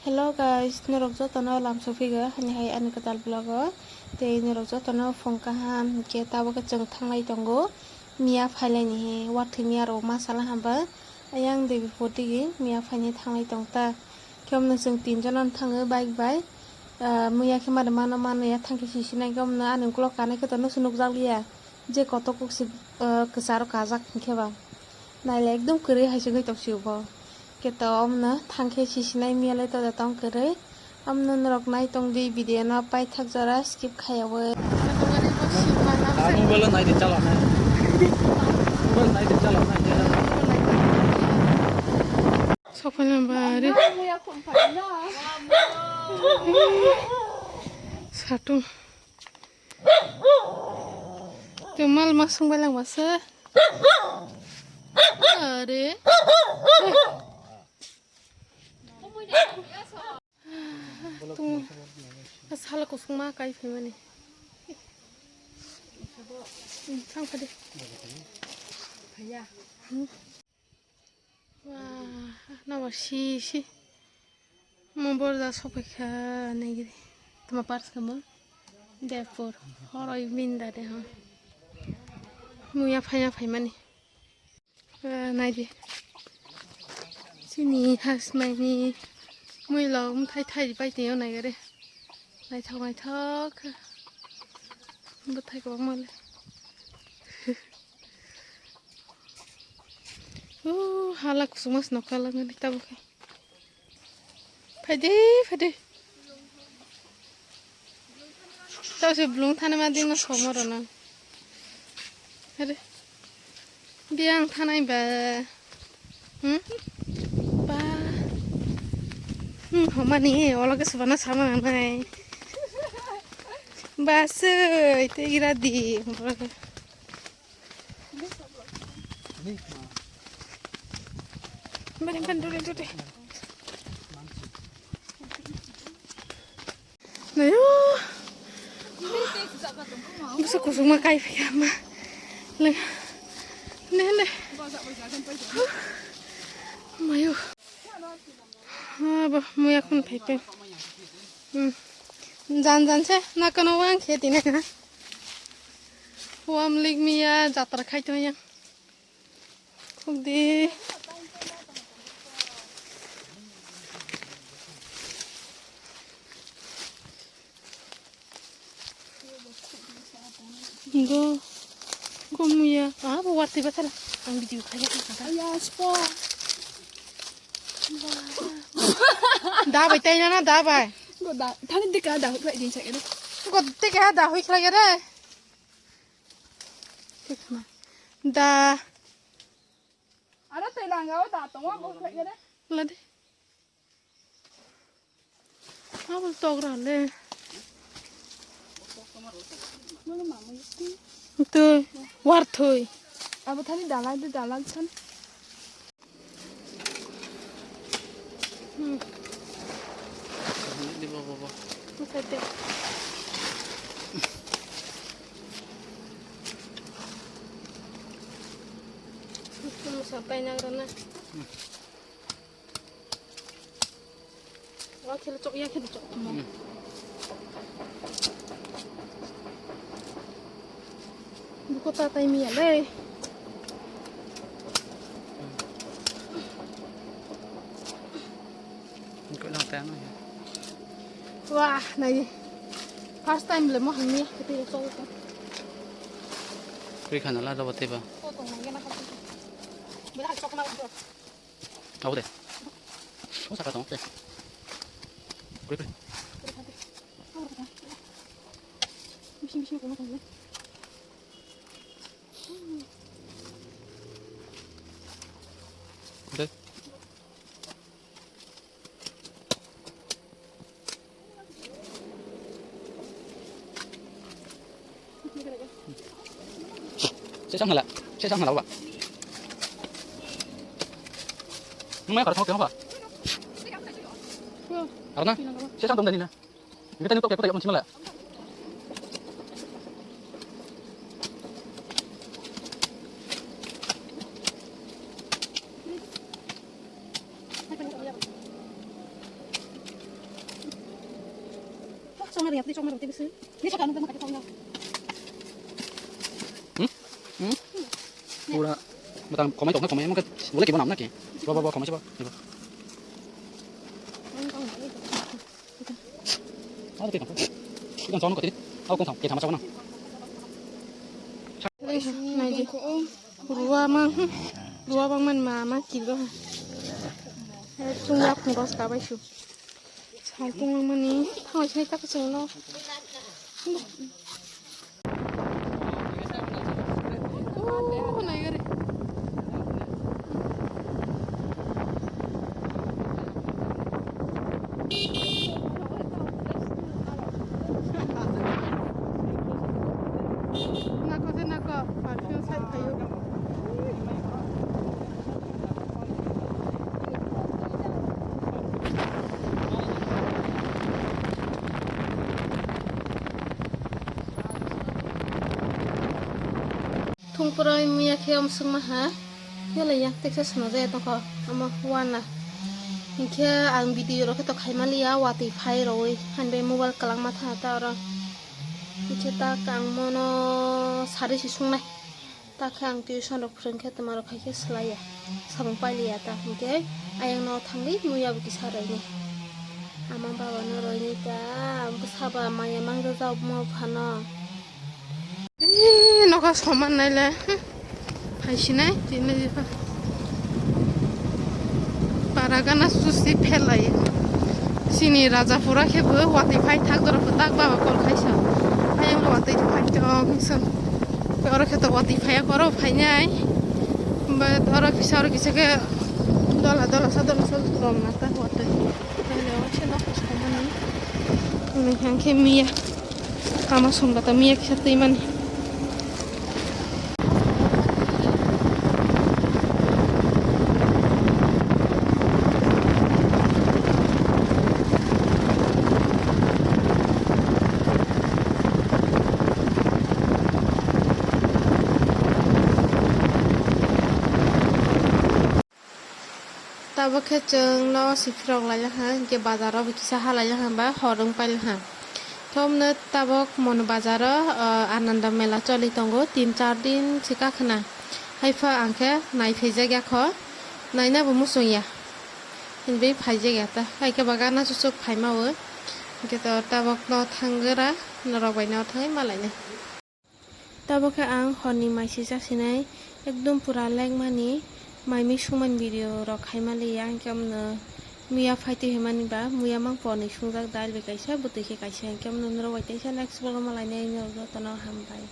Hello guys, nirokjo tono lam sofiga hani hai ani katal vlogo tei nirokjo tono phongkaham ke tabo ke jeng thanglai tongo miya phailai ni he warthui miya rok masala hamba ayang Debipur digi miya phaini thanglai tongta kemno jeng tinjonan thango bike bai muya khema de mano ya thangki sisinai gomna ani uklok kanai ke tono sunuk jakliya je koto kuksi kesaro kajak kheba naile ekdom kwrwi haisugoi tongsibo keto omna thangke sisinai miyalai to tong kwrwi omno norok nai tong di video no pai thak jora skip khayawe mobile nai de chala nai mobile nai de chala nai sokona bare satung tumal masung balang masa are asal kusung ma kai phimani sang phade phaya wah nawa si mombor da sopekha negiri tuma pars kamu Devipur horoi minda de ha muya phimani naidi sini hasmaini mui lom thai bai teo nai gare nai thok bu thai ko male halak sumas nokala ngani tabu kai phade tau se blung thana ma ding no somoro na are biang thanai ba ba homani ologe subana sama nai bas ite gira di bari kan dure nayo bisa kusuma kai fikama le mayo अब म এখন फेंके जान से ना कनो वां खेती ने ना वाम लिग मिया जात्रा खाइ तो या खूब दे go मिया वो वाती बतला ang video kaya ya spo đã bay tay nó đã bay đã thằng đi cả đã vậy đi chạy đi có tích cái đã huy khai cái đấy đã à nó tay là ngáo đã tổng quá bông vậy đấy là đi nó bông to rồi lên từ warthui à bông thằng đi đã lại chân di bawah Masate. Itu sampai nang rana. Wah, kita cok ya kita cok. Buku tata ini ya deh. ikut lang tang Wah, này first time belum mau ini kita cok itu. beri kana la dapat tiba Potong lagi nak apa? Bila cok nak apa? tahu deh oh sakit dong deh beri Misi aku makan dulu. udah sẽ xong là đâu ạ? Mấy cái thau apa? Karena sẽ xong tầm này nè. Người ta nêu tốt cái một chim lại. ada yang tadi cuma roti besar. Ini sekarang kita pakai tahu. Pura, betul. Komai tong, komai emang boleh kita nampak ni. Bawa komai coba. Ada tidak? Ikan sono kau tidak? Aku kau tahu, kita macam mana? Này chị, rùa băng mình mà kịp rồi. Trung quốc không có cả bài chụp. Sao cũng mình ní, thôi chơi tắc chừng lo. Này cái này. Nako, parfum saya kayu. Thung perai muya keom semaha, ya lah ya, Texas nade to ko, ama wana. Hingga ang video ro ketok hai malia wati phai roi, hanbe mobile kalang matha ta ro. Kita kang mono sari sisung nai, tak kang tuition rok prengket temaro kaki selaya, sabung pali ata, hingga ayang no tangli muya buki sarai ni. Amang bawa no roi ni ta, besaba maya mangga zau mau phana. Noko soman nai le, hai sinai, jine jipa. Paragana susi pelai. Sini raja pura kebu wati phai thak dor tak baba kol khaisa. Ayang lo wati phai jong hisan. Ora keto wati phai koro phai nyai. Ba ora kisa ke dola sa rom na ta wati. Ele o che no soman ni. Ini yang kemia. Kama sumba ta mia kisa timan. Tabo ke jeng lo sifrong la ya ha ke bazar ro kisa hala ya ha ba horung pail ha thomne tabo mon bazar ananda mela choli tongo 3-4 din sika khna haifa angke nai pheje ga kho nai na bu musung ya hinbe phaije ga ta hai ke bagana susuk phaima wo ke to tabo no thanggera noro bai no thai malai ne tabo ke ang honi mai si jasinai ekdom pura lek mani Maimi suman video rok haimali yang kamna muya fighti hemani ba muya mang poni sungjak dal be kaisa buti ke kaisa kamna nro waite sa next bolo malai nei no tano hambai